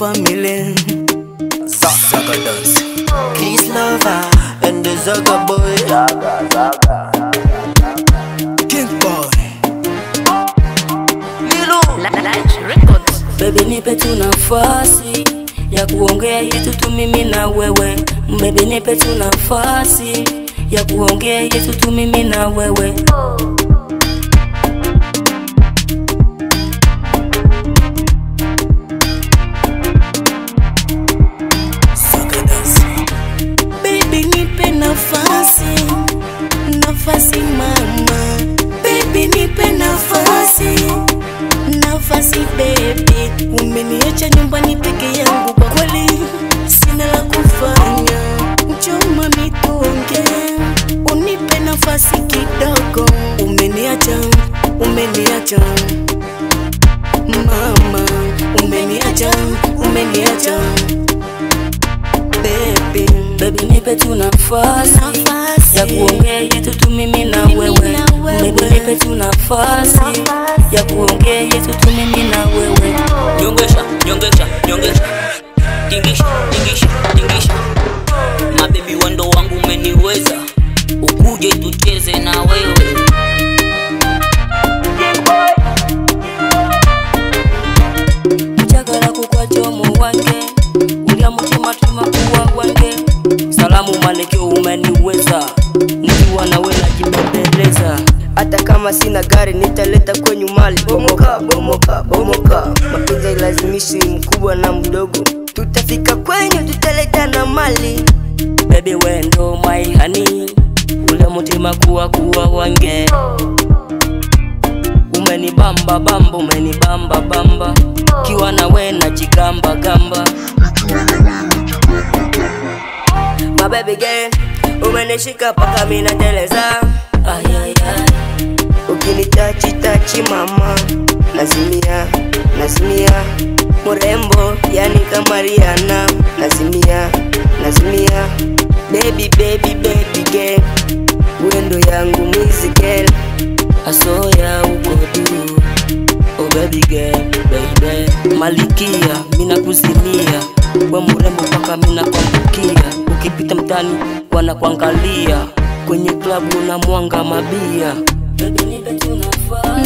family. Zaga dance. Kiss lover and the Zaga boy. King boy. Lilo Light Records. Baby nipe tu nafasi ya kuongea yetu tu mimi na wewe. Baby nipe tu nafasi ya kuongea yetu tu mimi na wewe. Baby nipe nafasi, nafasi mama. Baby nipe nafasi, nafasi baby. Umeniacha nyumbani peke yangu, kwa kweli sina la kufanya. Njoo mami tuongee, unipe nafasi kidogo. Umeniacha mama, umeniacha baby nipe tu nafasi ya kuongea yetu tu mimi na wewe. Baby nipe tu nafasi ya kuongea yetu tu mimi na wewe. Nyongesha, nyongesha, nyongesha. Tingisha, tingisha, tingisha. Mabebi wando wangu umeniweza, ukuje tucheze na wewe. Mchagala kukwachomo wange, ulia mutima tuma kuwa wange. Salamu malekeo umeniweza, nikiwa na wewe najipembeleza. Hata kama sina gari nitaleta kwenyu mali. Bomoka, bomoka, bomoka. Mapenzi hailazimishi mkubwa na mdogo, tutafika kwenyu tutaleta na mali. Baby wendo my honey, ule mutima kuwa wange. Umenibamba bamba, umenibamba bamba. Kiwa na wewe najigamba gamba. My baby girl, umenishika paka mimi nateleza. Ay ay ay. Ukinitachi tachi mama, nazimia, nazimia. Murembo yani kama Rihanna, nazimia, nazimia. Baby baby baby girl, wendo yangu mwizi girl. Asoya uko tu, oh baby girl, baby. Malikia, mina kuzimia. We murembo paka mina kuambukia. Ukipita mtani, wana kuangalia. Kwenye klabu na mwanga mabia. Baby nipe tu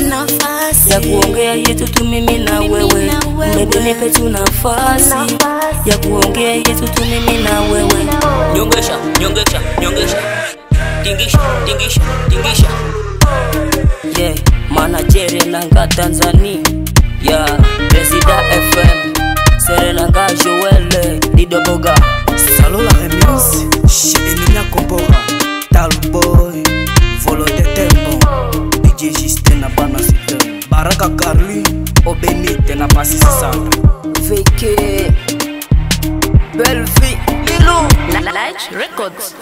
nafasi ya kuongea yetu tu mimi na wewe. Baby nipe tu nafasi ya kuongea yetu tu mimi na wewe. Nyongesha, nyongesha, nyongesha. Tingisha, tingisha, tingisha. Yeah, manajere nanga Tanzania. Yeah, Resida FM. Serenanga Joelle, Lido Boga. Salola Remix. Sheninya Kompora. Talboy. Volo de tempo. DJ Justin na bana sita. Baraka Carly. Obenite na pasi sana. VK Belfi Lilo Light Records.